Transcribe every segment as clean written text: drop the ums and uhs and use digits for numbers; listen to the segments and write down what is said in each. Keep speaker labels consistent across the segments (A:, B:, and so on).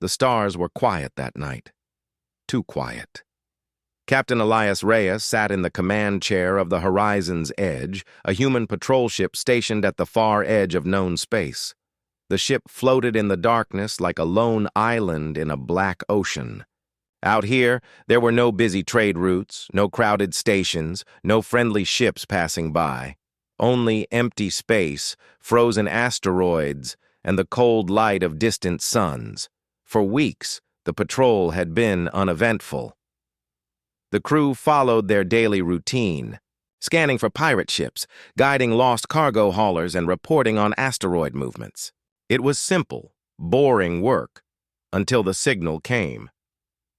A: The stars were quiet that night. Too quiet. Captain Elias Reyes sat in the command chair of the Horizon's Edge, a human patrol ship stationed at the far edge of known space. The ship floated in the darkness like a lone island in a black ocean. Out here, there were no busy trade routes, no crowded stations, no friendly ships passing by. Only empty space, frozen asteroids, and the cold light of distant suns. For weeks, the patrol had been uneventful. The crew followed their daily routine, scanning for pirate ships, guiding lost cargo haulers, and reporting on asteroid movements. It was simple, boring work, until the signal came.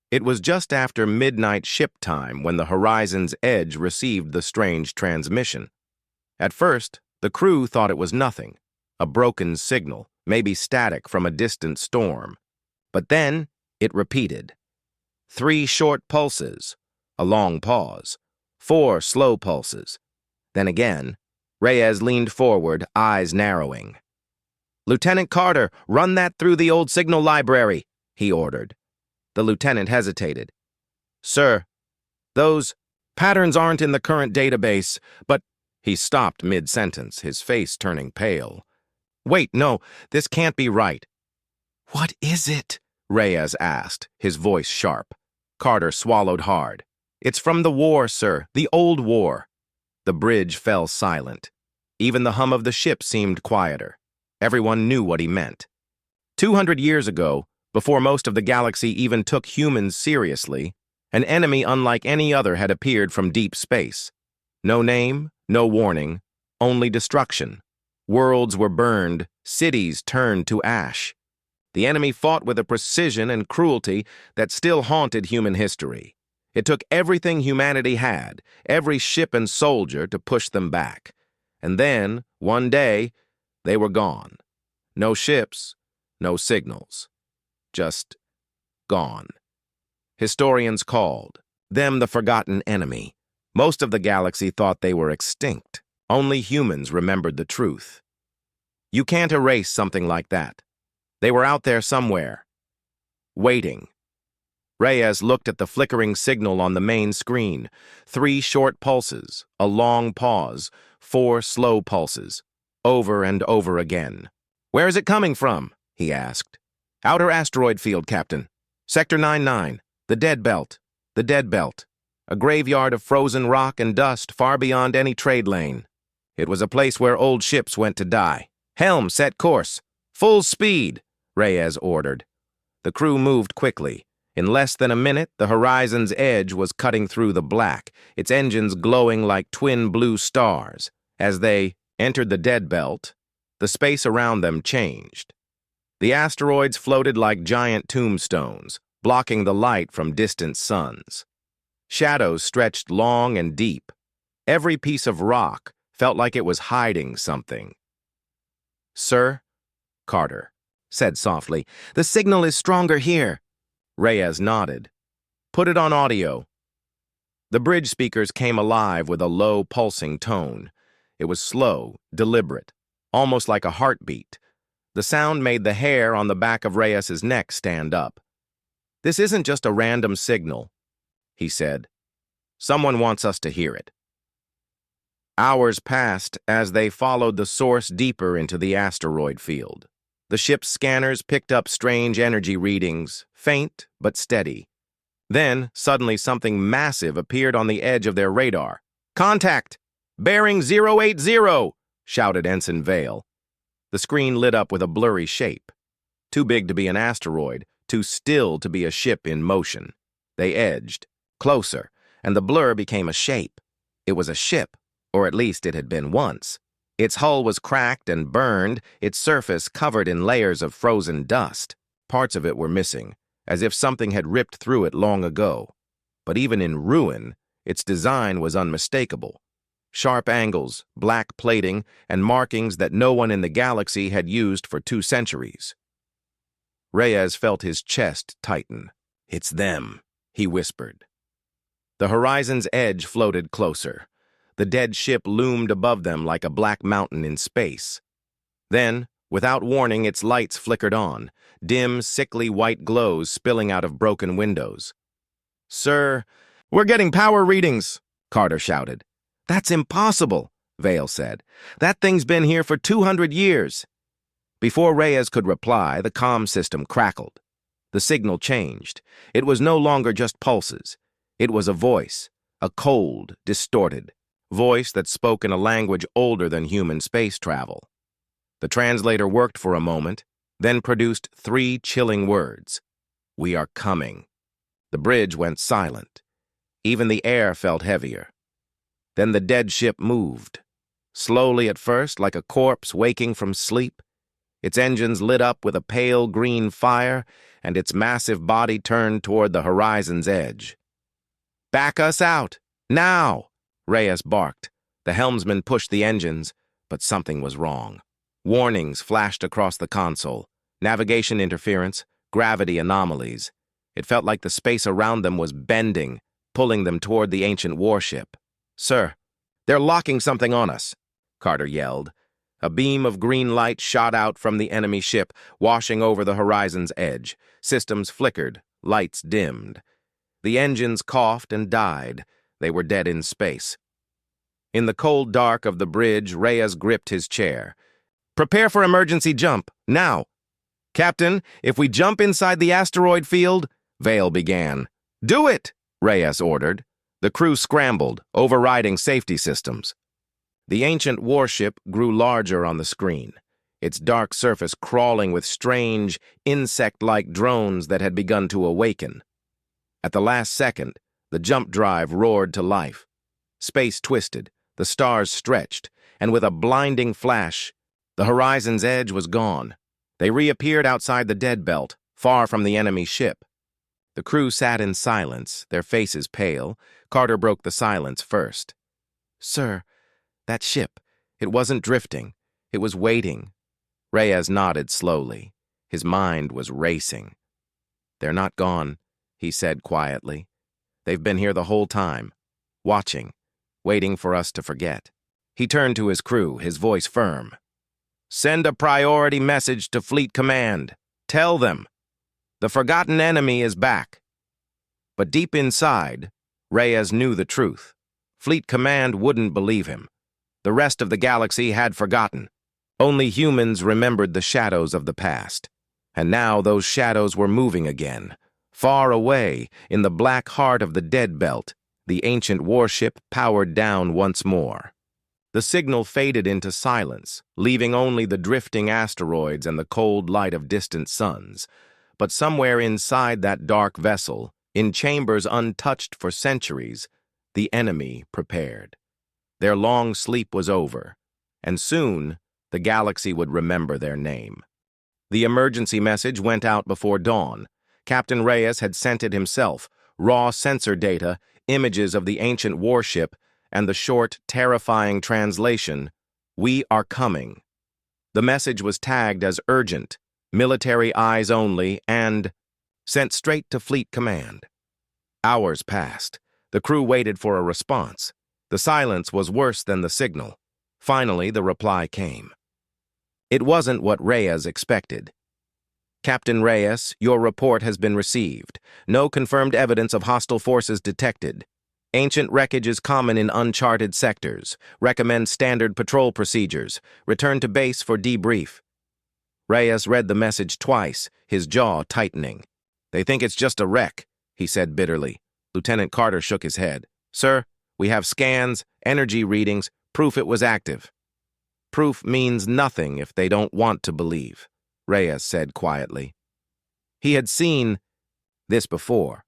A: It was just after midnight ship time when the Horizon's Edge received the strange transmission. At first, the crew thought it was nothing, a broken signal, maybe static from a distant storm. But then, it repeated. 3 short pulses, a long pause, 4 slow pulses. Then again, Reyes leaned forward, eyes narrowing. "Lieutenant Carter, run that through the old signal library," he ordered. The lieutenant hesitated. "Sir, those patterns aren't in the current database, but—" He stopped mid-sentence, his face turning pale. "Wait, no, this can't be right." "What is it?" Reyes asked, his voice sharp. Carter swallowed hard. "It's from the war, sir, the old war." The bridge fell silent. Even the hum of the ship seemed quieter. Everyone knew what he meant. 200 years ago, before most of the galaxy even took humans seriously, an enemy unlike any other had appeared from deep space. No name, no warning, only destruction. Worlds were burned, cities turned to ash. The enemy fought with a precision and cruelty that still haunted human history. It took everything humanity had, every ship and soldier, to push them back. And then, one day, they were gone. No ships, no signals. Just gone. Historians called them the forgotten enemy. Most of the galaxy thought they were extinct. Only humans remembered the truth. You can't erase something like that. They were out there somewhere, waiting. Reyes looked at the flickering signal on the main screen. 3 short pulses, a long pause, 4 slow pulses, over and over again. "Where is it coming from?" he asked. "Outer asteroid field, Captain. Sector 99, the Dead Belt. The Dead Belt. A graveyard of frozen rock and dust far beyond any trade lane. It was a place where old ships went to die. Helm, set course. Full speed," Reyes ordered. The crew moved quickly. In less than a minute, the Horizon's Edge was cutting through the black, its engines glowing like twin blue stars. As they entered the Dead Belt, the space around them changed. The asteroids floated like giant tombstones, blocking the light from distant suns. Shadows stretched long and deep. Every piece of rock felt like it was hiding something. "Sir," Carter said softly, "the signal is stronger here." Reyes nodded. "Put it on audio." The bridge speakers came alive with a low, pulsing tone. It was slow, deliberate, almost like a heartbeat. The sound made the hair on the back of Reyes's neck stand up. "This isn't just a random signal," he said. "Someone wants us to hear it." Hours passed as they followed the source deeper into the asteroid field. The ship's scanners picked up strange energy readings, faint but steady. Then, suddenly something massive appeared on the edge of their radar. "Contact! Bearing 080!" shouted Ensign Vale. The screen lit up with a blurry shape. Too big to be an asteroid, too still to be a ship in motion. They edged, closer, and the blur became a shape. It was a ship, or at least it had been once. Its hull was cracked and burned, its surface covered in layers of frozen dust. Parts of it were missing, as if something had ripped through it long ago. But even in ruin, its design was unmistakable. Sharp angles, black plating, and markings that no one in the galaxy had used for 2 centuries. Reyes felt his chest tighten. "It's them," he whispered. The Horizon's Edge floated closer. The dead ship loomed above them like a black mountain in space. Then, without warning, its lights flickered on. dim, sickly white glows spilling out of broken windows. "Sir, we're getting power readings," Carter shouted. "That's impossible," Vale said. "That thing's been here for 200 years. Before Reyes could reply, the comm system crackled. The signal changed. It was no longer just pulses. It was a voice, a cold, distorted voice that spoke in a language older than human space travel. The translator worked for a moment, then produced 3 chilling words. "We are coming." The bridge went silent. Even the air felt heavier. Then the dead ship moved. Slowly at first, like a corpse waking from sleep. Its engines lit up with a pale green fire, and its massive body turned toward the horizon's edge. "Back us out! Now!" Reyes barked. The helmsman pushed the engines, but something was wrong. Warnings flashed across the console. Navigation interference, gravity anomalies. It felt like the space around them was bending, pulling them toward the ancient warship. "Sir, they're locking something on us," Carter yelled. A beam of green light shot out from the enemy ship, washing over the horizon's edge. Systems flickered, lights dimmed. The engines coughed and died. They were dead in space. In the cold dark of the bridge, Reyes gripped his chair. "Prepare for emergency jump, now." "Captain, if we jump inside the asteroid field," Vale began. "Do it," Reyes ordered. The crew scrambled, overriding safety systems. The ancient warship grew larger on the screen, its dark surface crawling with strange, insect-like drones that had begun to awaken. At the last second, the jump drive roared to life. Space twisted, the stars stretched, and with a blinding flash, the horizon's edge was gone. They reappeared outside the dead belt, far from the enemy ship. The crew sat in silence, their faces pale. Carter broke the silence first. "Sir, that ship, it wasn't drifting. It was waiting." Reyes nodded slowly. His mind was racing. "They're not gone," he said quietly. "They've been here the whole time, watching, waiting for us to forget." He turned to his crew, his voice firm. "Send a priority message to Fleet Command. Tell them, the forgotten enemy is back." But deep inside, Reyes knew the truth. Fleet Command wouldn't believe him. The rest of the galaxy had forgotten. Only humans remembered the shadows of the past. And now those shadows were moving again. Far away, in the black heart of the dead belt, the ancient warship powered down once more. The signal faded into silence, leaving only the drifting asteroids and the cold light of distant suns. But somewhere inside that dark vessel, in chambers untouched for centuries, the enemy prepared. Their long sleep was over, and soon the galaxy would remember their name. The emergency message went out before dawn. Captain Reyes had sent it himself, raw sensor data, images of the ancient warship, and the short, terrifying translation, "We are coming." The message was tagged as urgent, military eyes only, and sent straight to Fleet Command. Hours passed. The crew waited for a response. The silence was worse than the signal. Finally, the reply came. It wasn't what Reyes expected. "Captain Reyes, your report has been received. No confirmed evidence of hostile forces detected. Ancient wreckage is common in uncharted sectors. Recommend standard patrol procedures. Return to base for debrief." Reyes read the message twice, his jaw tightening. "They think it's just a wreck," he said bitterly. Lieutenant Carter shook his head. "Sir, we have scans, energy readings, proof it was active." "Proof means nothing if they don't want to believe," Reyes said quietly. He had seen this before.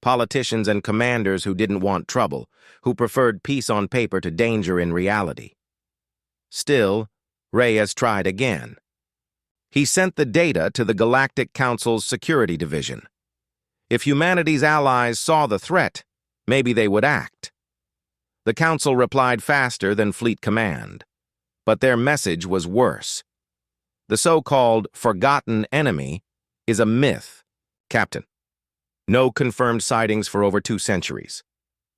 A: Politicians and commanders who didn't want trouble, who preferred peace on paper to danger in reality. Still, Reyes tried again. He sent the data to the Galactic Council's Security Division. If humanity's allies saw the threat, maybe they would act. The Council replied faster than Fleet Command. But their message was worse. The so-called forgotten enemy is a myth, Captain. No confirmed sightings for over 2 centuries.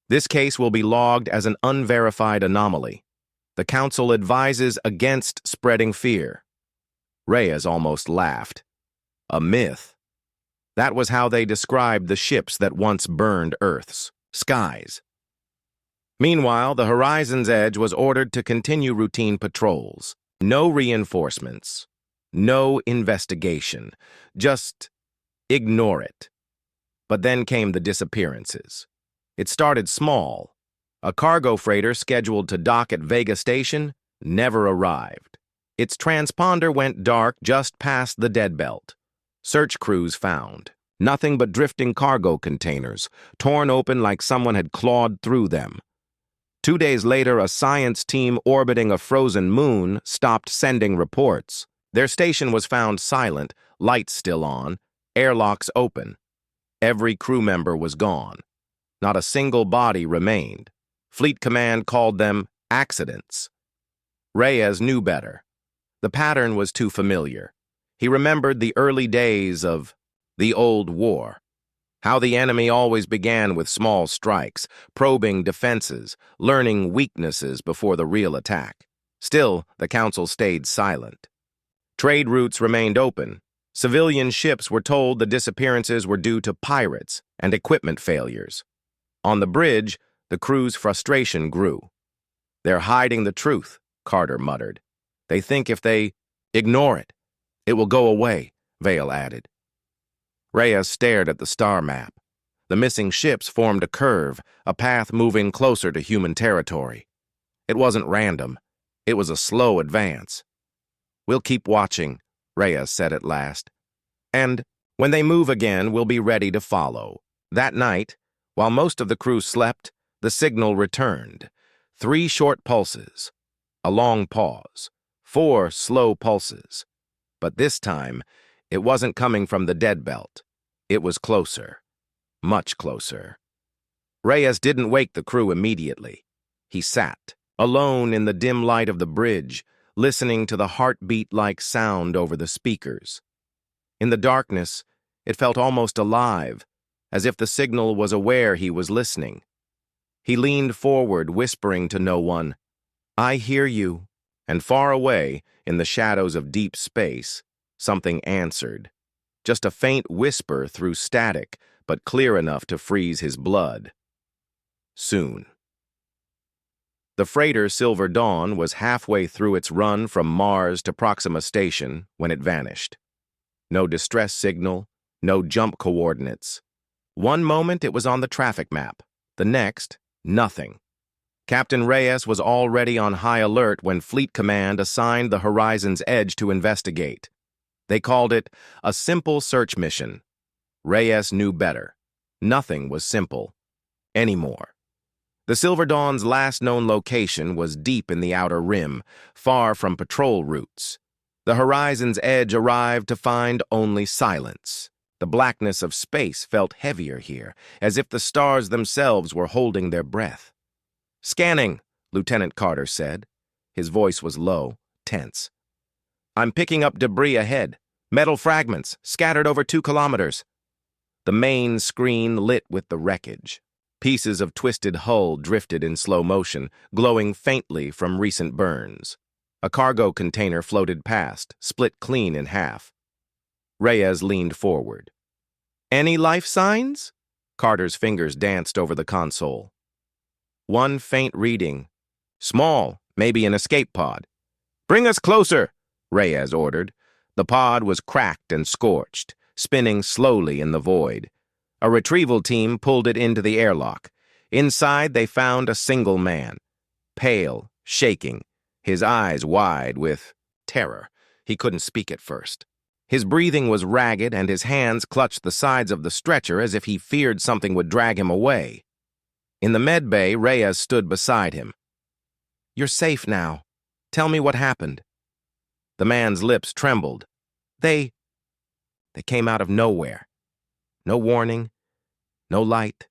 A: This case will be logged as an unverified anomaly. The Council advises against spreading fear. Reyes almost laughed. a myth. That was how they described the ships that once burned Earth's skies. Meanwhile, the Horizon's Edge was ordered to continue routine patrols. No reinforcements, no investigation, just ignore it. But then came the disappearances. It started small. A cargo freighter scheduled to dock at Vega Station never arrived. Its transponder went dark just past the dead belt. Search crews found nothing but drifting cargo containers, torn open like someone had clawed through them. 2 days later, a science team orbiting a frozen moon stopped sending reports. Their station was found silent, lights still on, airlocks open. Every crew member was gone. Not a single body remained. Fleet Command called them accidents. Reyes knew better. The pattern was too familiar. He remembered the early days of the old war. How the enemy always began with small strikes, probing defenses, learning weaknesses before the real attack. Still, the Council stayed silent. Trade routes remained open. Civilian ships were told the disappearances were due to pirates and equipment failures. On the bridge, the crew's frustration grew. "They're hiding the truth," Carter muttered. "They think if they ignore it, it will go away," Vale added. Reyes stared at the star map. The missing ships formed a curve, a path moving closer to human territory. It wasn't random. It was a slow advance. "We'll keep watching," Reyes said at last. "And when they move again, we'll be ready to follow." That night, while most of the crew slept, the signal returned. 3 short pulses, a long pause, 4 slow pulses. But this time, it wasn't coming from the dead belt. It was closer, much closer. Reyes didn't wake the crew immediately. He sat, alone in the dim light of the bridge, listening to the heartbeat-like sound over the speakers. In the darkness, it felt almost alive, as if the signal was aware he was listening. He leaned forward, whispering to no one, "I hear you," and far away, in the shadows of deep space, something answered. Just a faint whisper through static, but clear enough to freeze his blood. Soon. The freighter Silver Dawn was halfway through its run from Mars to Proxima Station when it vanished. No distress signal, no jump coordinates. One moment it was on the traffic map, the next, nothing. Captain Reyes was already on high alert when Fleet Command assigned the Horizon's Edge to investigate. They called it a simple search mission. Reyes knew better. Nothing was simple anymore. The Silver Dawn's last known location was deep in the outer rim, far from patrol routes. The Horizon's Edge arrived to find only silence. The blackness of space felt heavier here, as if the stars themselves were holding their breath. "Scanning," Lieutenant Carter said. His voice was low, tense. "I'm picking up debris ahead. Metal fragments, scattered over 2 kilometers. The main screen lit with the wreckage. Pieces of twisted hull drifted in slow motion, glowing faintly from recent burns. A cargo container floated past, split clean in half. Reyes leaned forward. "Any life signs?" Carter's fingers danced over the console. One faint reading. "Small, maybe an escape pod." "Bring us closer," Reyes ordered. The pod was cracked and scorched, spinning slowly in the void. A retrieval team pulled it into the airlock. Inside, they found a single man. Pale, shaking, his eyes wide with terror. He couldn't speak at first. His breathing was ragged, and his hands clutched the sides of the stretcher as if he feared something would drag him away. In the med bay, Reyes stood beside him. "You're safe now. Tell me what happened." The man's lips trembled. They came out of nowhere. No warning, no light,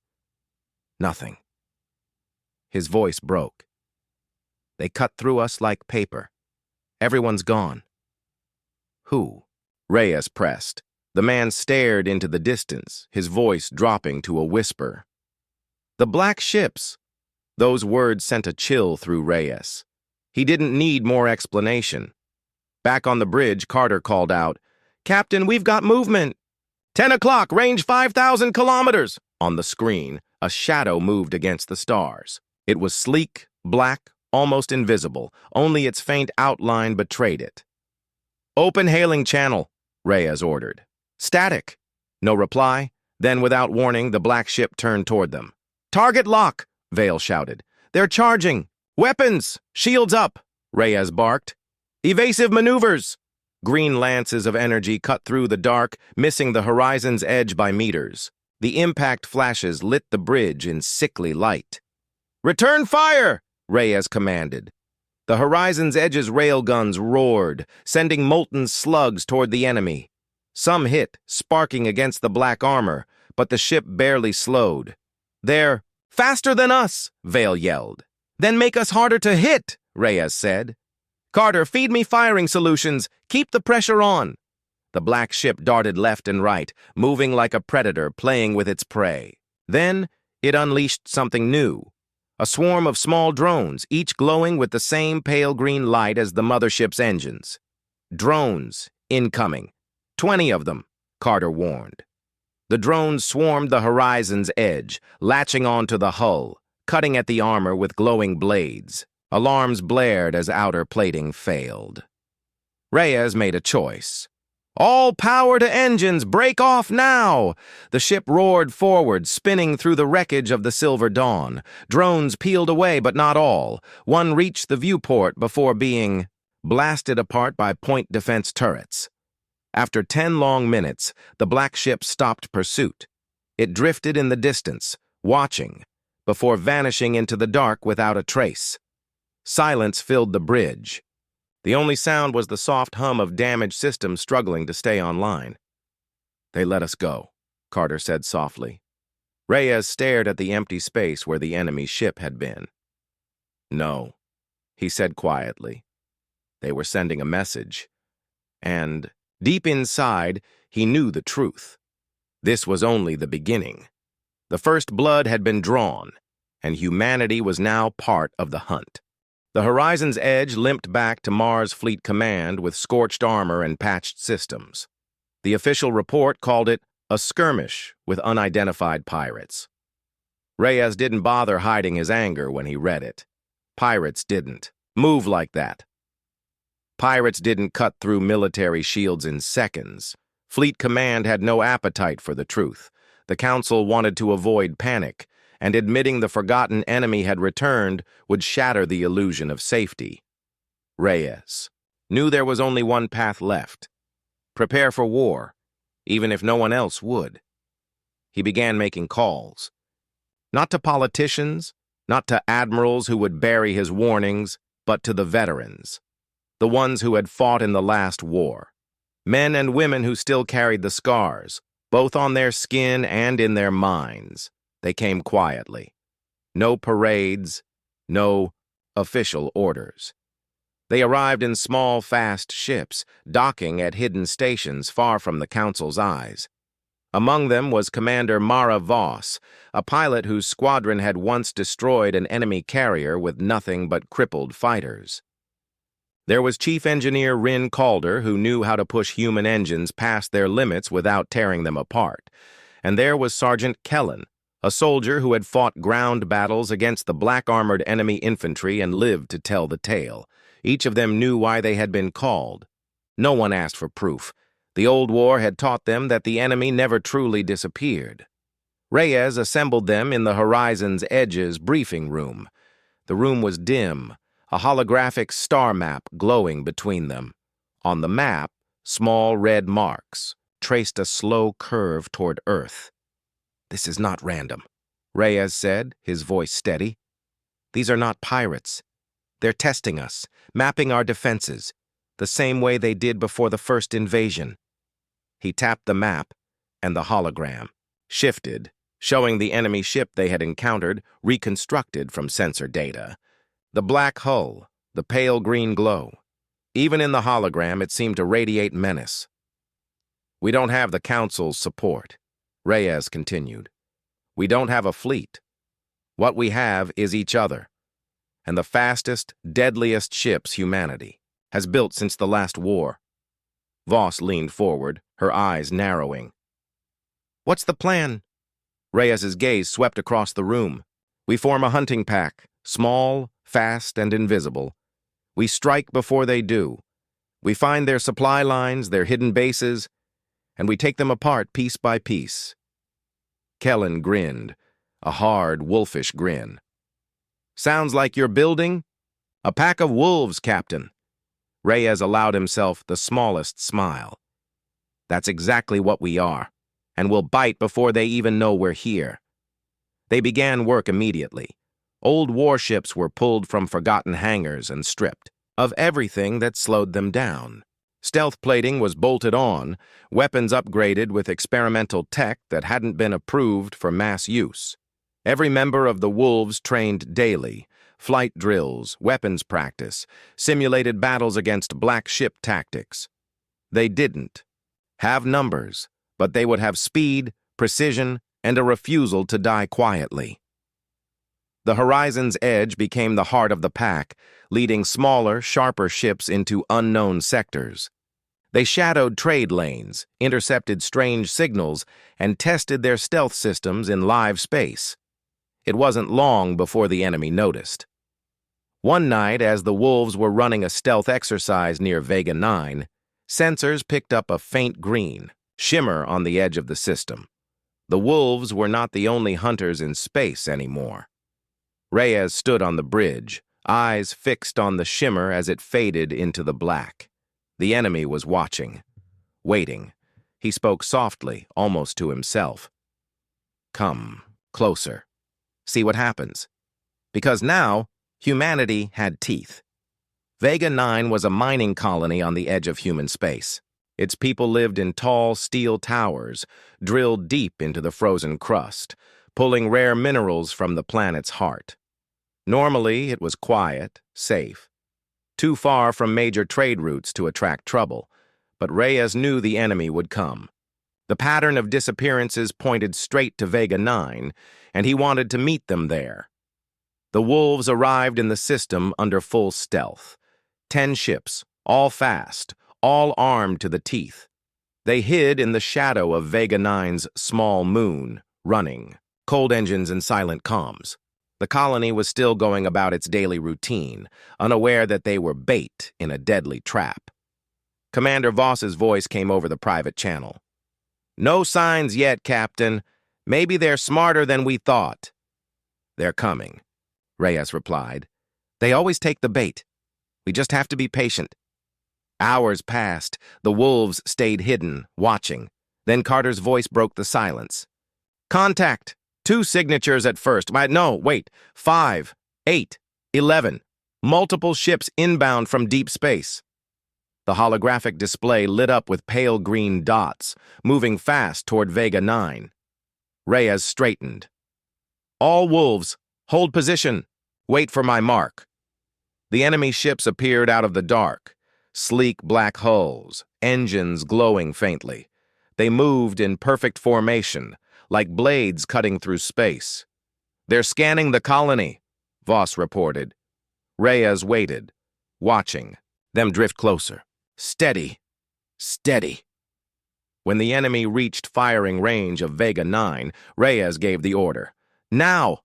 A: nothing. His voice broke. "They cut through us like paper. Everyone's gone." "Who?" Reyes pressed. The man stared into the distance, his voice dropping to a whisper. "The black ships." Those words sent a chill through Reyes. He didn't need more explanation. Back on the bridge, Carter called out, Captain, we've got movement. 10 o'clock, range 5,000 kilometers. On the screen, a shadow moved against the stars. It was sleek, black, almost invisible. Only its faint outline betrayed it. Open hailing channel, Reyes ordered. Static. No reply. Then, without warning, the black ship turned toward them. Target lock, Vale shouted. They're charging. Weapons! Shields up, Reyes barked. Evasive maneuvers! Green lances of energy cut through the dark, missing the horizon's edge by meters. The impact flashes lit the bridge in sickly light. Return fire, Reyes commanded. The horizon's edge's railguns roared, sending molten slugs toward the enemy. Some hit, sparking against the black armor, but the ship barely slowed. They're faster than us, Vale yelled. Then make us harder to hit, Reyes said. Carter, feed me firing solutions. Keep the pressure on. The black ship darted left and right, moving like a predator playing with its prey. Then it unleashed something new. A swarm of small drones, each glowing with the same pale green light as the mothership's engines. Drones, incoming. 20 of them, Carter warned. The drones swarmed the horizon's edge, latching onto the hull, cutting at the armor with glowing blades. Alarms blared as outer plating failed. Reyes made a choice. All power to engines, break off now! The ship roared forward, spinning through the wreckage of the Silver Dawn. Drones peeled away, but not all. One reached the viewport before being blasted apart by point defense turrets. After 10 long minutes, the black ship stopped pursuit. It drifted in the distance, watching, before vanishing into the dark without a trace. Silence filled the bridge. The only sound was the soft hum of damaged systems struggling to stay online. They let us go, Carter said softly. Reyes stared at the empty space where the enemy ship had been. No, he said quietly. They were sending a message. And, deep inside, he knew the truth. This was only the beginning. The first blood had been drawn, and humanity was now part of the hunt. The horizon's edge limped back to Mars Fleet Command with scorched armor and patched systems. The official report called it a skirmish with unidentified pirates. Reyes didn't bother hiding his anger when he read it. Pirates didn't move like that. Pirates didn't cut through military shields in seconds. Fleet Command had no appetite for the truth. The Council wanted to avoid panic, and admitting the forgotten enemy had returned would shatter the illusion of safety. Reyes knew there was only one path left. Prepare for war, even if no one else would. He began making calls. Not to politicians, not to admirals who would bury his warnings, but to the veterans. The ones who had fought in the last war. Men and women who still carried the scars, both on their skin and in their minds. They came quietly. No parades, no official orders. They arrived in small, fast ships, docking at hidden stations far from the Council's eyes. Among them was Commander Mara Voss, a pilot whose squadron had once destroyed an enemy carrier with nothing but crippled fighters. There was Chief Engineer Rin Calder, who knew how to push human engines past their limits without tearing them apart. And there was Sergeant Kellen, a soldier who had fought ground battles against the black-armored enemy infantry and lived to tell the tale. Each of them knew why they had been called. No one asked for proof. The old war had taught them that the enemy never truly disappeared. Reyes assembled them in the horizon's edge's briefing room. The room was dim, a holographic star map glowing between them. On the map, small red marks traced a slow curve toward Earth. This is not random, Reyes said, his voice steady. These are not pirates. They're testing us, mapping our defenses, the same way they did before the first invasion. He tapped the map, and the hologram shifted, showing the enemy ship they had encountered reconstructed from sensor data. The black hull, the pale green glow. Even in the hologram, it seemed to radiate menace. We don't have the Council's support, Reyes continued. We don't have a fleet. What we have is each other, and the fastest, deadliest ships humanity has built since the last war. Voss leaned forward, her eyes narrowing. "What's the plan?" Reyes's gaze swept across the room. "We form a hunting pack, small, fast, and invisible. We strike before they do. We find their supply lines, their hidden bases, and we take them apart piece by piece." Kellen grinned, a hard, wolfish grin. "Sounds like you're building a pack of wolves, Captain." Reyes allowed himself the smallest smile. "That's exactly what we are, and we'll bite before they even know we're here." They began work immediately. Old warships were pulled from forgotten hangars and stripped of everything that slowed them down. Stealth plating was bolted on, weapons upgraded with experimental tech that hadn't been approved for mass use. Every member of the Wolves trained daily. Flight drills, weapons practice, simulated battles against black ship tactics. They didn't have numbers, but they would have speed, precision, and a refusal to die quietly. The horizon's edge became the heart of the pack, leading smaller, sharper ships into unknown sectors. They shadowed trade lanes, intercepted strange signals, and tested their stealth systems in live space. It wasn't long before the enemy noticed. One night, as the Wolves were running a stealth exercise near Vega 9, sensors picked up a faint green shimmer on the edge of the system. The Wolves were not the only hunters in space anymore. Reyes stood on the bridge, eyes fixed on the shimmer as it faded into the black. The enemy was watching, waiting. He spoke softly, almost to himself. "Come closer. See what happens." Because now, humanity had teeth. Vega 9 was a mining colony on the edge of human space. Its people lived in tall steel towers, drilled deep into the frozen crust, pulling rare minerals from the planet's heart. Normally, it was quiet, safe, too far from major trade routes to attract trouble, but Reyes knew the enemy would come. The pattern of disappearances pointed straight to Vega 9, and he wanted to meet them there. The Wolves arrived in the system under full stealth. 10 ships, all fast, all armed to the teeth. They hid in the shadow of Vega 9's small moon, running, cold engines and silent comms. The colony was still going about its daily routine, unaware that they were bait in a deadly trap. Commander Voss's voice came over the private channel. "No signs yet, Captain. Maybe they're smarter than we thought." "They're coming," Reyes replied. "They always take the bait. We just have to be patient." Hours passed. The Wolves stayed hidden, watching. Then Carter's voice broke the silence. "Contact! 2 signatures at first. No, wait. 5, 8, 11. Multiple ships inbound from deep space." The holographic display lit up with pale green dots, moving fast toward Vega 9. Reyes straightened. "All Wolves, hold position. Wait for my mark." The enemy ships appeared out of the dark, sleek black hulls, engines glowing faintly. They moved in perfect formation, like blades cutting through space. "They're scanning the colony," Voss reported. Reyes waited, watching them drift closer. Steady, steady. When the enemy reached firing range of Vega 9, Reyes gave the order. "Now!"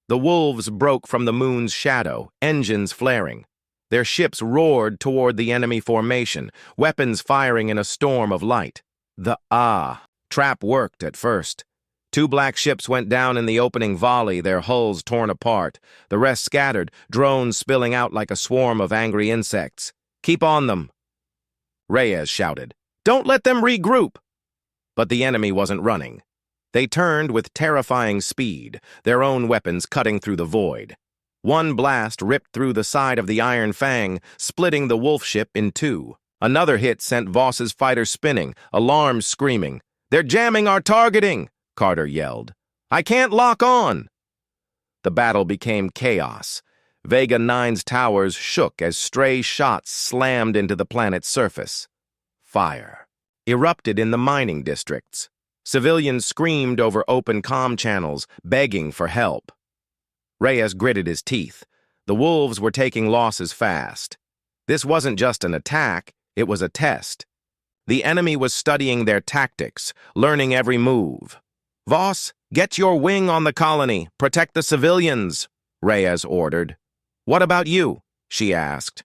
A: The Wolves broke from the moon's shadow, engines flaring. Their ships roared toward the enemy formation, weapons firing in a storm of light. The trap worked at first. 2 black ships went down in the opening volley, their hulls torn apart. The rest scattered, drones spilling out like a swarm of angry insects. "Keep on them," Reyes shouted. "Don't let them regroup." But the enemy wasn't running. They turned with terrifying speed, their own weapons cutting through the void. One blast ripped through the side of the Iron Fang, splitting the wolf ship in 2. Another hit sent Voss's fighter spinning, alarms screaming. "They're jamming our targeting!" Carter yelled. "I can't lock on!" The battle became chaos. Vega 9's towers shook as stray shots slammed into the planet's surface. Fire erupted in the mining districts. Civilians screamed over open comm channels, begging for help. Reyes gritted his teeth. The Wolves were taking losses fast. This wasn't just an attack, it was a test. The enemy was studying their tactics, learning every move. "Voss, get your wing on the colony. Protect the civilians," Reyes ordered. "What about you?" she asked.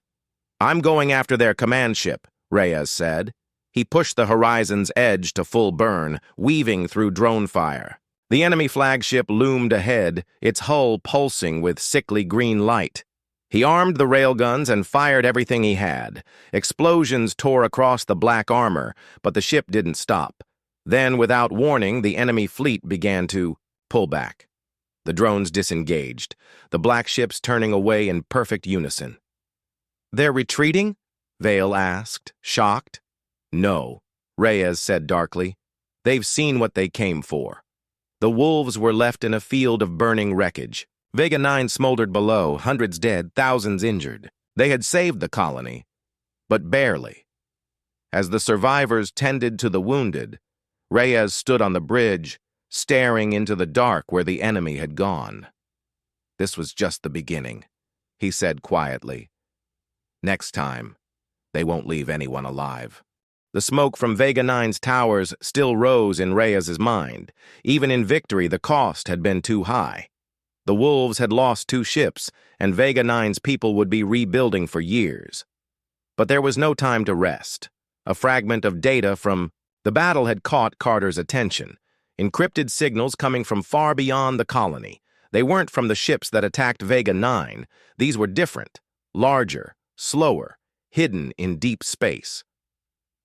A: "I'm going after their command ship," Reyes said. He pushed the horizon's edge to full burn, weaving through drone fire. The enemy flagship loomed ahead, its hull pulsing with sickly green light. He armed the railguns and fired everything he had. Explosions tore across the black armor, but the ship didn't stop. Then, without warning, the enemy fleet began to pull back. The drones disengaged, the black ships turning away in perfect unison. "They're retreating?" Vale asked, shocked. "No," Reyes said darkly. "They've seen what they came for." The wolves were left in a field of burning wreckage. Vega 9 smoldered below, hundreds dead, thousands injured. They had saved the colony, but barely. As the survivors tended to the wounded, Reyes stood on the bridge, staring into the dark where the enemy had gone. "This was just the beginning," he said quietly. "Next time, they won't leave anyone alive." The smoke from Vega 9's towers still rose in Reyes's mind. Even in victory, the cost had been too high. The wolves had lost 2 ships, and Vega 9's people would be rebuilding for years. But there was no time to rest. A fragment of data from the battle had caught Carter's attention. Encrypted signals coming from far beyond the colony. They weren't from the ships that attacked Vega 9. These were different, larger, slower, hidden in deep space.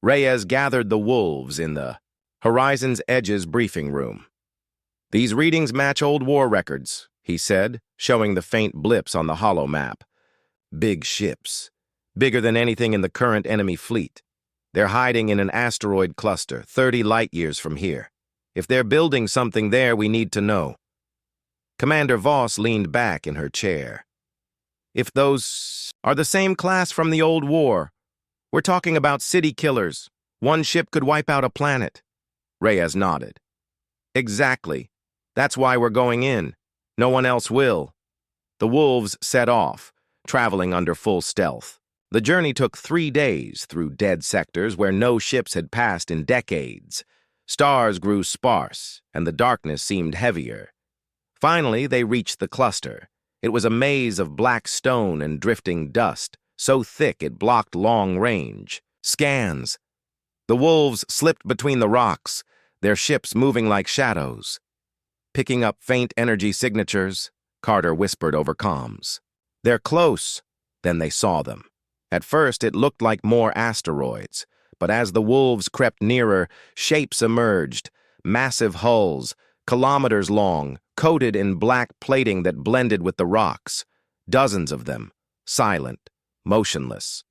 A: Reyes gathered the wolves in the Horizon's Edge's briefing room. "These readings match old war records," he said, showing the faint blips on the holo map. "Big ships, bigger than anything in the current enemy fleet. They're hiding in an asteroid cluster 30 light-years from here. If they're building something there, we need to know." Commander Voss leaned back in her chair. "If those are the same class from the old war, we're talking about city killers. One ship could wipe out a planet." Reyes nodded. "Exactly. That's why we're going in. No one else will." The wolves set off, traveling under full stealth. The journey took 3 days through dead sectors where no ships had passed in decades. Stars grew sparse, and the darkness seemed heavier. Finally, they reached the cluster. It was a maze of black stone and drifting dust, so thick it blocked long range. Scans. The wolves slipped between the rocks, their ships moving like shadows. Picking up faint energy signatures, Carter whispered over comms. "They're close." Then they saw them. At first, it looked like more asteroids, but as the wolves crept nearer, shapes emerged, massive hulls, kilometers long, coated in black plating that blended with the rocks. Dozens of them, silent, motionless.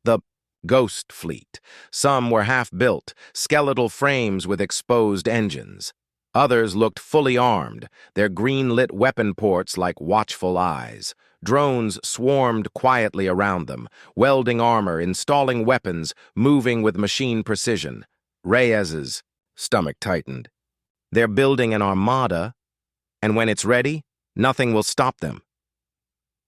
A: The ghost fleet. Some were half-built, skeletal frames with exposed engines. Others looked fully armed, their green-lit weapon ports like watchful eyes. Drones swarmed quietly around them, welding armor, installing weapons, moving with machine precision. Reyes's stomach tightened. They're building an armada, and when it's ready, nothing will stop them.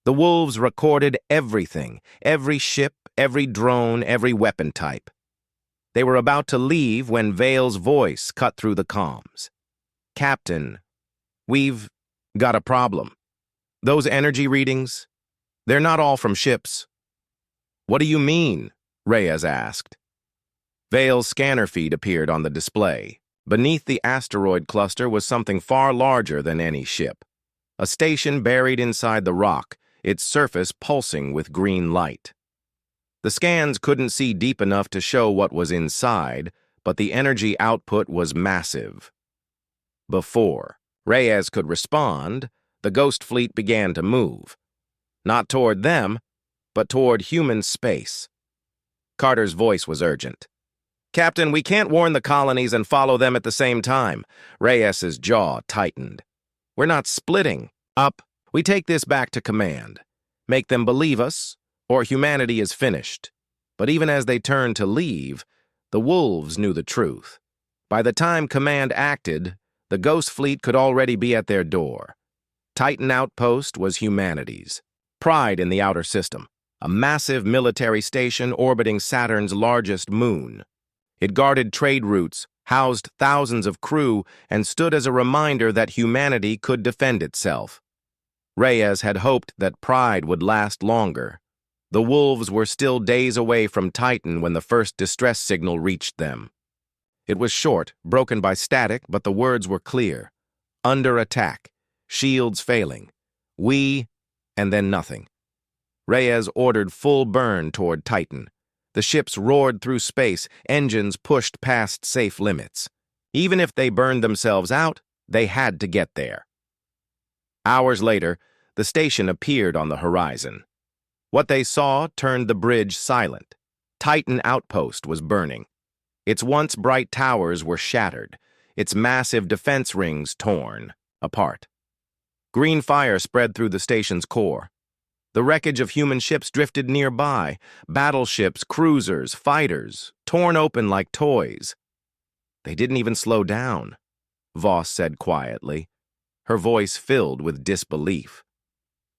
A: The wolves recorded everything, every ship, every drone, every weapon type. They were about to leave when Vale's voice cut through the comms. "Captain, we've got a problem. Those energy readings, they're not all from ships." "What do you mean?" Reyes asked. Vale's scanner feed appeared on the display. Beneath the asteroid cluster was something far larger than any ship. A station buried inside the rock, its surface pulsing with green light. The scans couldn't see deep enough to show what was inside, but the energy output was massive. Before Reyes could respond, the ghost fleet began to move. Not toward them, but toward human space. Carter's voice was urgent. "Captain, we can't warn the colonies and follow them at the same time." Reyes's jaw tightened. "We're not splitting up. We take this back to command. Make them believe us, or humanity is finished." But even as they turned to leave, the wolves knew the truth. By the time command acted, the ghost fleet could already be at their door. Titan Outpost was humanity's. Pride in the outer system, a massive military station orbiting Saturn's largest moon. It guarded trade routes, housed thousands of crew, and stood as a reminder that humanity could defend itself. Reyes had hoped that Pride would last longer. The wolves were still days away from Titan when the first distress signal reached them. It was short, broken by static, but the words were clear. Under attack. Shields failing. We, and then nothing. Reyes ordered full burn toward Titan. The ships roared through space, engines pushed past safe limits. Even if they burned themselves out, they had to get there. Hours later, the station appeared on the horizon. What they saw turned the bridge silent. Titan Outpost was burning. Its once bright towers were shattered, its massive defense rings torn apart. Green fire spread through the station's core. The wreckage of human ships drifted nearby, battleships, cruisers, fighters, torn open like toys. They didn't even slow down, Voss said quietly, her voice filled with disbelief.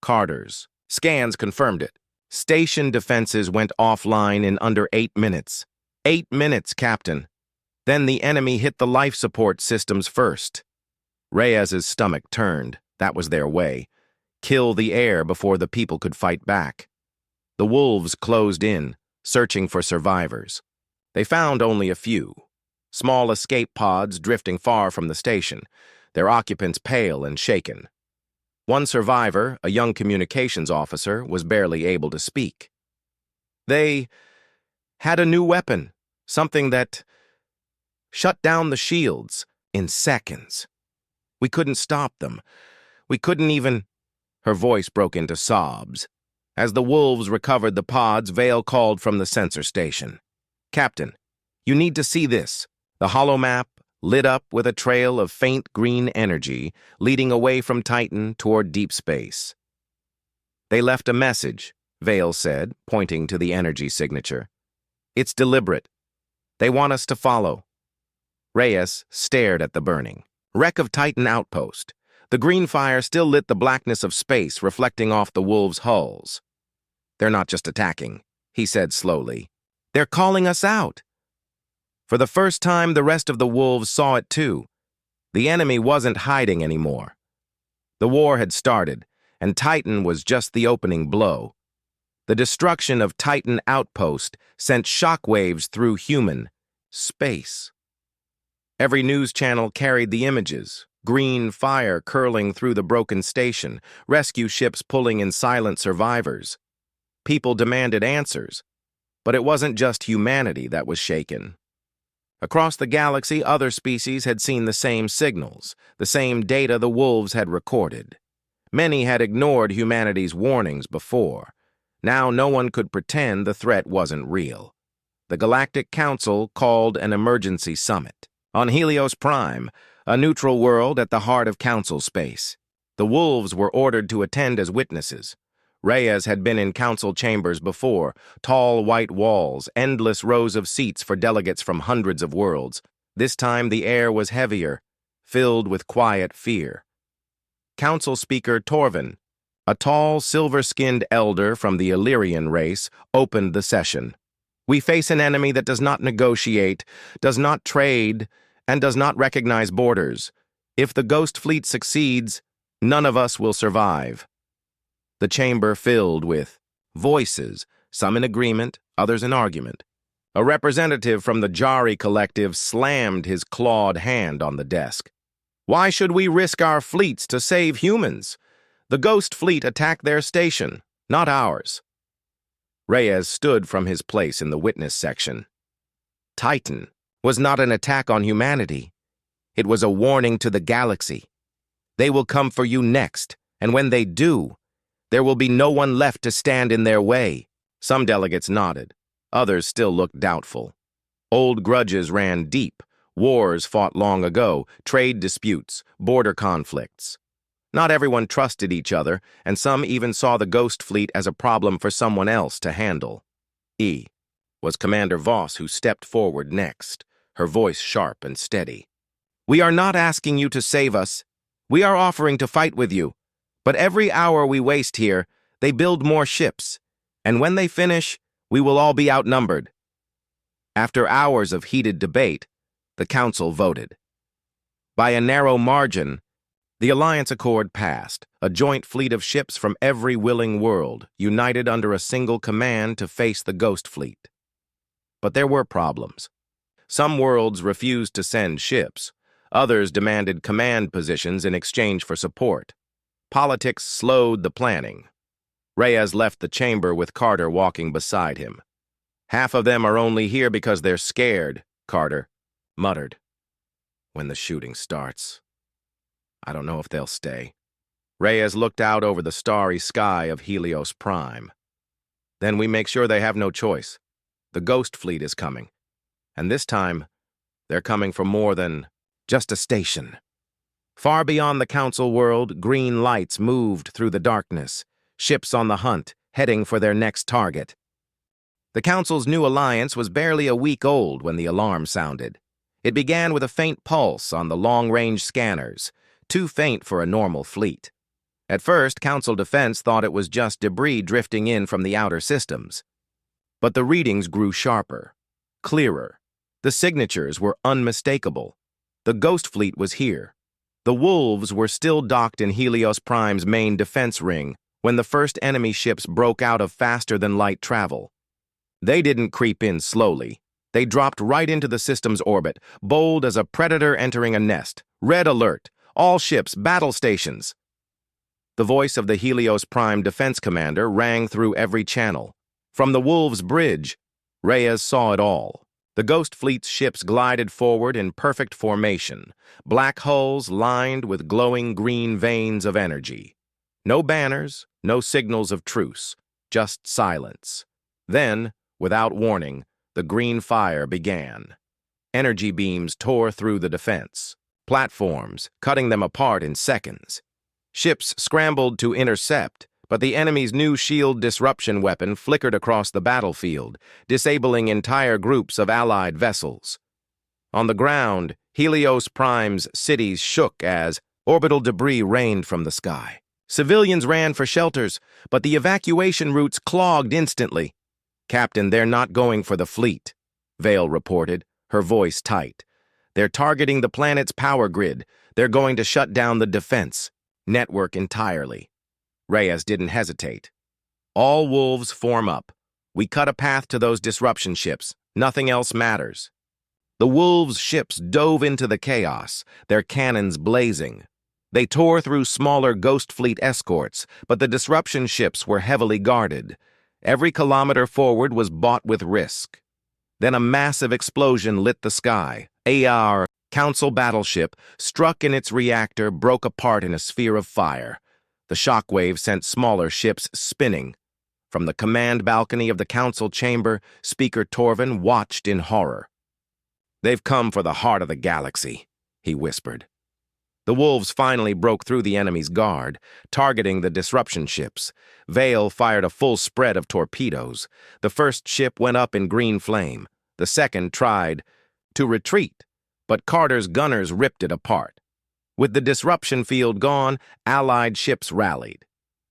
A: Carter's scans confirmed it. Station defenses went offline in under 8 minutes. 8 minutes, Captain. Then the enemy hit the life support systems first. Reyes's stomach turned. That was their way. Kill the air before the people could fight back. The wolves closed in, searching for survivors. They found only a few. Small escape pods drifting far from the station, their occupants pale and shaken. One survivor, a young communications officer, was barely able to speak. They had a new weapon, something that shut down the shields in seconds. We couldn't stop them. We couldn't even... Her voice broke into sobs. As the wolves recovered the pods, Vale called from the sensor station. Captain, you need to see this. The holomap lit up with a trail of faint green energy leading away from Titan toward deep space. They left a message, Vale said, pointing to the energy signature. It's deliberate. They want us to follow. Reyes stared at the burning wreck of Titan Outpost. The green fire still lit the blackness of space, reflecting off the wolves' hulls. They're not just attacking, he said slowly. They're calling us out. For the first time, the rest of the wolves saw it too. The enemy wasn't hiding anymore. The war had started, and Titan was just the opening blow. The destruction of Titan Outpost sent shockwaves through human space. Every news channel carried the images. Green fire curling through the broken station, rescue ships pulling in silent survivors. People demanded answers, but it wasn't just humanity that was shaken. Across the galaxy, other species had seen the same signals, the same data the wolves had recorded. Many had ignored humanity's warnings before. Now no one could pretend the threat wasn't real. The Galactic Council called an emergency summit. On Helios Prime, a neutral world at the heart of Council space. The wolves were ordered to attend as witnesses. Reyes had been in council chambers before, tall white walls, endless rows of seats for delegates from hundreds of worlds. This time the air was heavier, filled with quiet fear. Council Speaker Torvin, a tall, silver-skinned elder from the Illyrian race, opened the session. We face an enemy that does not negotiate, does not trade, and does not recognize borders. If the Ghost Fleet succeeds, none of us will survive. The chamber filled with voices, some in agreement, others in argument. A representative from the Jari Collective slammed his clawed hand on the desk. Why should we risk our fleets to save humans? The Ghost Fleet attacked their station, not ours. Reyes stood from his place in the witness section. Titan was not an attack on humanity. It was a warning to the galaxy. They will come for you next, and when they do, there will be no one left to stand in their way. Some delegates nodded. Others still looked doubtful. Old grudges ran deep. Wars fought long ago, trade disputes, border conflicts. Not everyone trusted each other, and some even saw the Ghost Fleet as a problem for someone else to handle. Was Commander Voss, who stepped forward next, her voice sharp and steady. We are not asking you to save us. We are offering to fight with you. But every hour we waste here, they build more ships. And when they finish, we will all be outnumbered. After hours of heated debate, the Council voted. By a narrow margin, the alliance accord passed, a joint fleet of ships from every willing world, united under a single command to face the Ghost Fleet. But there were problems. Some worlds refused to send ships. Others demanded command positions in exchange for support. Politics slowed the planning. Reyes left the chamber with Carter walking beside him. "Half of them are only here because they're scared," Carter muttered. "When the shooting starts, I don't know if they'll stay." Reyes looked out over the starry sky of Helios Prime. "Then we make sure they have no choice. The Ghost Fleet is coming. And this time, they're coming for more than just a station." Far beyond the Council world, green lights moved through the darkness, ships on the hunt, heading for their next target. The Council's new alliance was barely a week old when the alarm sounded. It began with a faint pulse on the long-range scanners, too faint for a normal fleet. At first, Council Defense thought it was just debris drifting in from the outer systems. But the readings grew sharper, clearer. The signatures were unmistakable. The Ghost Fleet was here. The Wolves were still docked in Helios Prime's main defense ring when the first enemy ships broke out of faster-than-light travel. They didn't creep in slowly. They dropped right into the system's orbit, bold as a predator entering a nest. "Red alert! All ships, battle stations!" The voice of the Helios Prime defense commander rang through every channel. From the Wolves' bridge, Reyes saw it all. The Ghost Fleet's ships glided forward in perfect formation, black hulls lined with glowing green veins of energy. No banners, no signals of truce, just silence. Then, without warning, the green fire began. Energy beams tore through the defense platforms, cutting them apart in seconds. Ships scrambled to intercept, but the enemy's new shield disruption weapon flickered across the battlefield, disabling entire groups of Allied vessels. On the ground, Helios Prime's cities shook as orbital debris rained from the sky. Civilians ran for shelters, but the evacuation routes clogged instantly. "Captain, they're not going for the fleet," Vale reported, her voice tight. "They're targeting the planet's power grid. They're going to shut down the defense network entirely." Reyes didn't hesitate. "All Wolves form up. We cut a path to those disruption ships. Nothing else matters." The Wolves' ships dove into the chaos, their cannons blazing. They tore through smaller Ghost Fleet escorts, but the disruption ships were heavily guarded. Every kilometer forward was bought with risk. Then a massive explosion lit the sky. AR, Council battleship, struck in its reactor, broke apart in a sphere of fire. The shockwave sent smaller ships spinning. From the command balcony of the Council chamber, Speaker Torvin watched in horror. "They've come for the heart of the galaxy," he whispered. The Wolves finally broke through the enemy's guard, targeting the disruption ships. Vale fired a full spread of torpedoes. The first ship went up in green flame. The second tried to retreat, but Carter's gunners ripped it apart. With the disruption field gone, Allied ships rallied.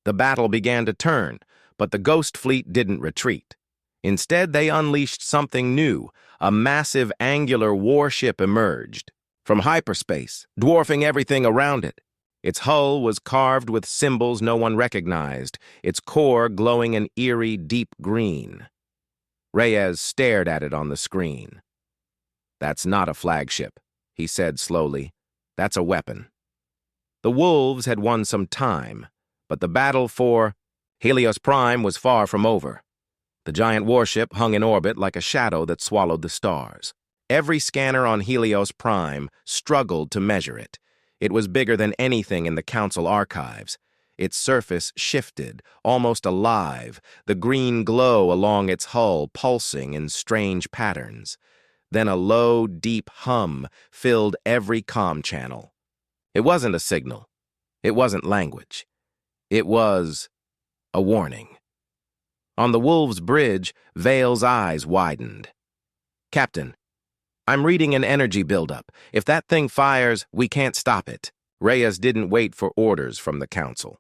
A: The battle began to turn, but the Ghost Fleet didn't retreat. Instead, they unleashed something new. A massive angular warship emerged from hyperspace, dwarfing everything around it. Its hull was carved with symbols no one recognized, its core glowing an eerie deep green. Reyes stared at it on the screen. "That's not a flagship," he said slowly. "That's a weapon." The Wolves had won some time, but the battle for Helios Prime was far from over. The giant warship hung in orbit like a shadow that swallowed the stars. Every scanner on Helios Prime struggled to measure it. It was bigger than anything in the Council archives. Its surface shifted, almost alive, the green glow along its hull pulsing in strange patterns. Then a low, deep hum filled every comm channel. It wasn't a signal. It wasn't language. It was a warning. On the Wolves' bridge, Vale's eyes widened. "Captain, I'm reading an energy buildup. If that thing fires, we can't stop it." Reyes didn't wait for orders from the Council.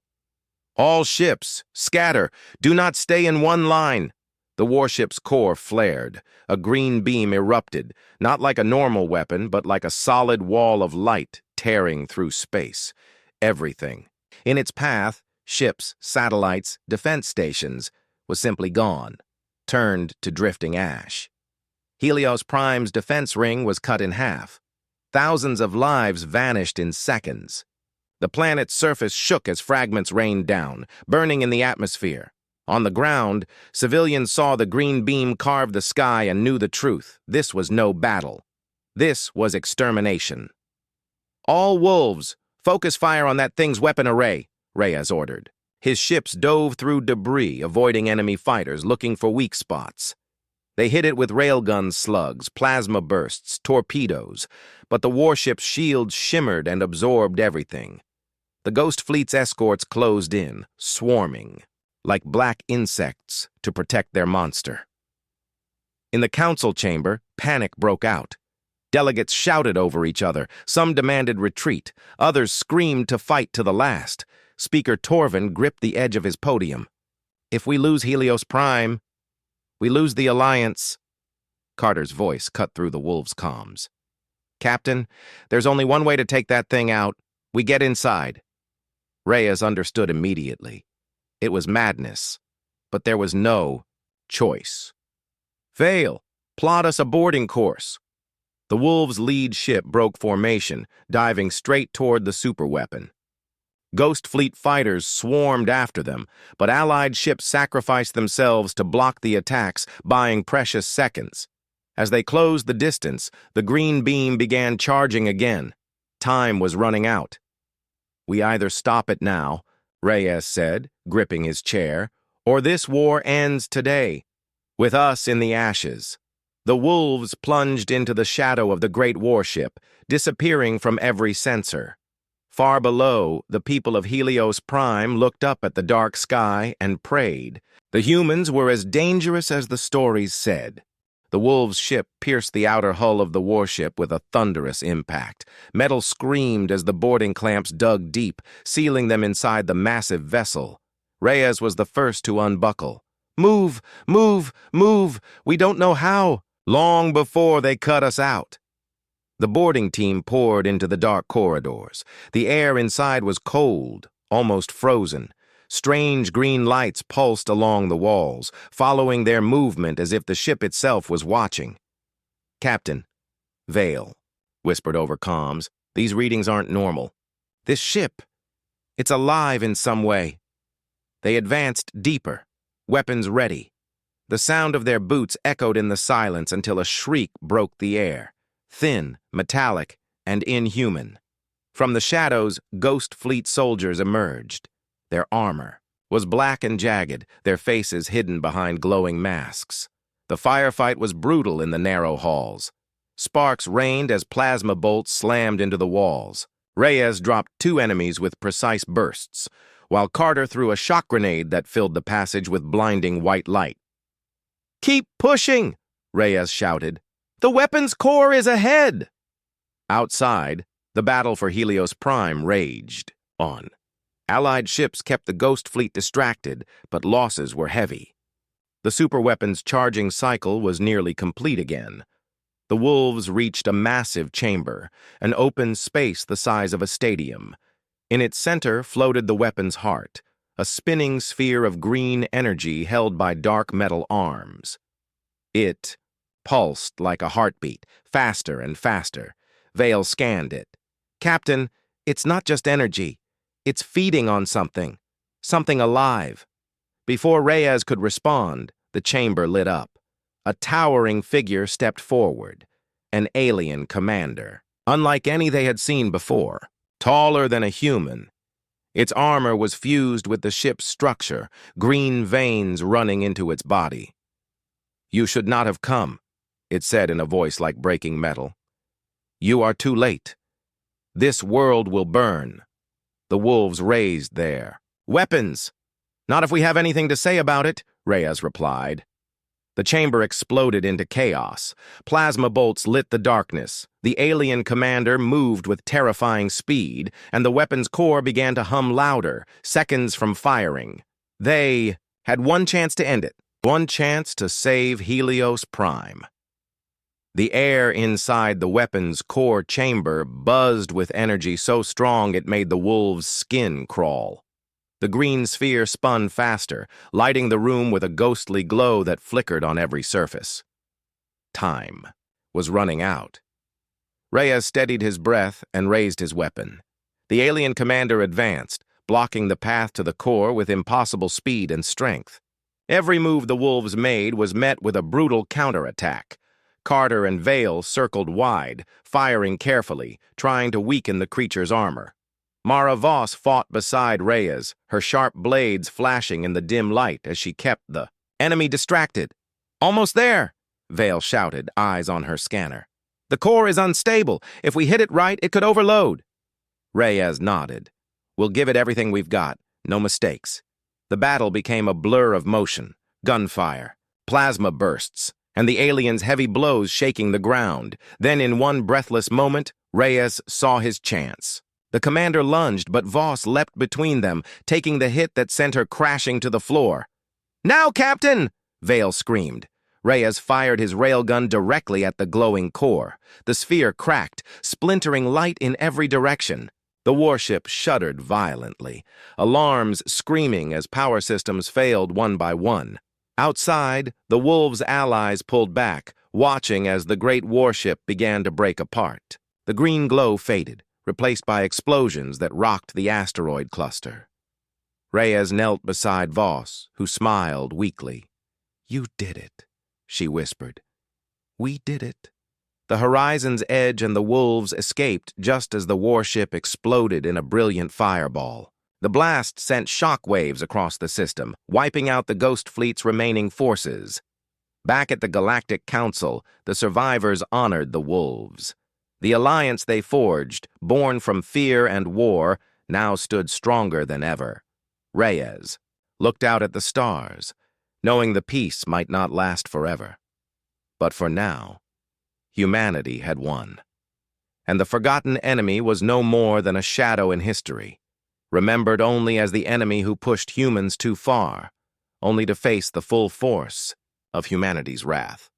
A: "All ships, scatter. Do not stay in one line." The warship's core flared. A green beam erupted, not like a normal weapon, but like a solid wall of light tearing through space. Everything. In its path, ships, satellites, defense stations, was simply gone, turned to drifting ash. Helios Prime's defense ring was cut in half. Thousands of lives vanished in seconds. The planet's surface shook as fragments rained down, burning in the atmosphere. On the ground, civilians saw the green beam carve the sky and knew the truth. This was no battle. This was extermination. "All wolves, focus fire on that thing's weapon array," Reyes ordered. His ships dove through debris, avoiding enemy fighters, looking for weak spots. They hit it with railgun slugs, plasma bursts, torpedoes, but the warship's shields shimmered and absorbed everything. The Ghost Fleet's escorts closed in, swarming, like black insects to protect their monster. In the council chamber, panic broke out. Delegates shouted over each other. Some demanded retreat. Others screamed to fight to the last. Speaker Torvin gripped the edge of his podium. "If we lose Helios Prime, we lose the Alliance." Carter's voice cut through the wolves' comms. "Captain, there's only one way to take that thing out. We get inside." Reyes understood immediately. It was madness, but there was no choice. "Vale, plot us a boarding course." The wolves' lead ship broke formation, diving straight toward the superweapon. Ghost Fleet fighters swarmed after them, but Allied ships sacrificed themselves to block the attacks, buying precious seconds. As they closed the distance, the green beam began charging again. Time was running out. "We either stop it now," Reyes said, gripping his chair, "or this war ends today, with us in the ashes." The wolves plunged into the shadow of the great warship, disappearing from every sensor. Far below, the people of Helios Prime looked up at the dark sky and prayed. The humans were as dangerous as the stories said. The wolves' ship pierced the outer hull of the warship with a thunderous impact. Metal screamed as the boarding clamps dug deep, sealing them inside the massive vessel. Reyes was the first to unbuckle. "Move, move, move! We don't know how!" Long before they cut us out. The boarding team poured into the dark corridors. The air inside was cold, almost frozen. Strange green lights pulsed along the walls, following their movement as if the ship itself was watching. "Captain," Vale whispered over comms, "these readings aren't normal. This ship, it's alive in some way." They advanced deeper, weapons ready. The sound of their boots echoed in the silence until a shriek broke the air. Thin, metallic, and inhuman. From the shadows, Ghost Fleet soldiers emerged. Their armor was black and jagged, their faces hidden behind glowing masks. The firefight was brutal in the narrow halls. Sparks rained as plasma bolts slammed into the walls. Reyes dropped 2 enemies with precise bursts, while Carter threw a shock grenade that filled the passage with blinding white light. "Keep pushing!" Reyes shouted. "The weapon's core is ahead!" Outside, the battle for Helios Prime raged on. Allied ships kept the Ghost Fleet distracted, but losses were heavy. The superweapon's charging cycle was nearly complete again. The wolves reached a massive chamber, an open space the size of a stadium. In its center floated the weapon's heart, a spinning sphere of green energy held by dark metal arms. It pulsed like a heartbeat, faster and faster. Vale scanned it. "Captain, it's not just energy. It's feeding on something. Something alive." Before Reyes could respond, the chamber lit up. A towering figure stepped forward. An alien commander, unlike any they had seen before. Taller than a human. Its armor was fused with the ship's structure, green veins running into its body. "You should not have come," it said in a voice like breaking metal. "You are too late. This world will burn." The wolves raised their weapons. "Not if we have anything to say about it," Reyes replied. The chamber exploded into chaos. Plasma bolts lit the darkness. The alien commander moved with terrifying speed, and the weapon's core began to hum louder, seconds from firing. They had one chance to end it. One chance to save Helios Prime. The air inside the weapon's core chamber buzzed with energy so strong it made the wolves' skin crawl. The green sphere spun faster, lighting the room with a ghostly glow that flickered on every surface. Time was running out. Reyes steadied his breath and raised his weapon. The alien commander advanced, blocking the path to the core with impossible speed and strength. Every move the wolves made was met with a brutal counterattack. Carter and Vale circled wide, firing carefully, trying to weaken the creature's armor. Mara Voss fought beside Reyes, her sharp blades flashing in the dim light as she kept the enemy distracted. "Almost there," Vale shouted, eyes on her scanner. "The core is unstable. If we hit it right, it could overload." Reyes nodded. "We'll give it everything we've got. No mistakes." The battle became a blur of motion, gunfire, plasma bursts, and the aliens' heavy blows shaking the ground. Then in one breathless moment, Reyes saw his chance. The commander lunged, but Voss leapt between them, taking the hit that sent her crashing to the floor. "Now, Captain!" Vale screamed. Reyes fired his railgun directly at the glowing core. The sphere cracked, splintering light in every direction. The warship shuddered violently, alarms screaming as power systems failed one by one. Outside, the wolves' allies pulled back, watching as the great warship began to break apart. The green glow faded, replaced by explosions that rocked the asteroid cluster. Reyes knelt beside Voss, who smiled weakly. "You did it," she whispered. "We did it." The horizon's edge and the wolves escaped just as the warship exploded in a brilliant fireball. The blast sent shock waves across the system, wiping out the Ghost Fleet's remaining forces. Back at the Galactic Council, the survivors honored the wolves. The alliance they forged, born from fear and war, now stood stronger than ever. Reyes looked out at the stars, knowing the peace might not last forever. But for now, humanity had won. And the forgotten enemy was no more than a shadow in history, remembered only as the enemy who pushed humans too far, only to face the full force of humanity's wrath.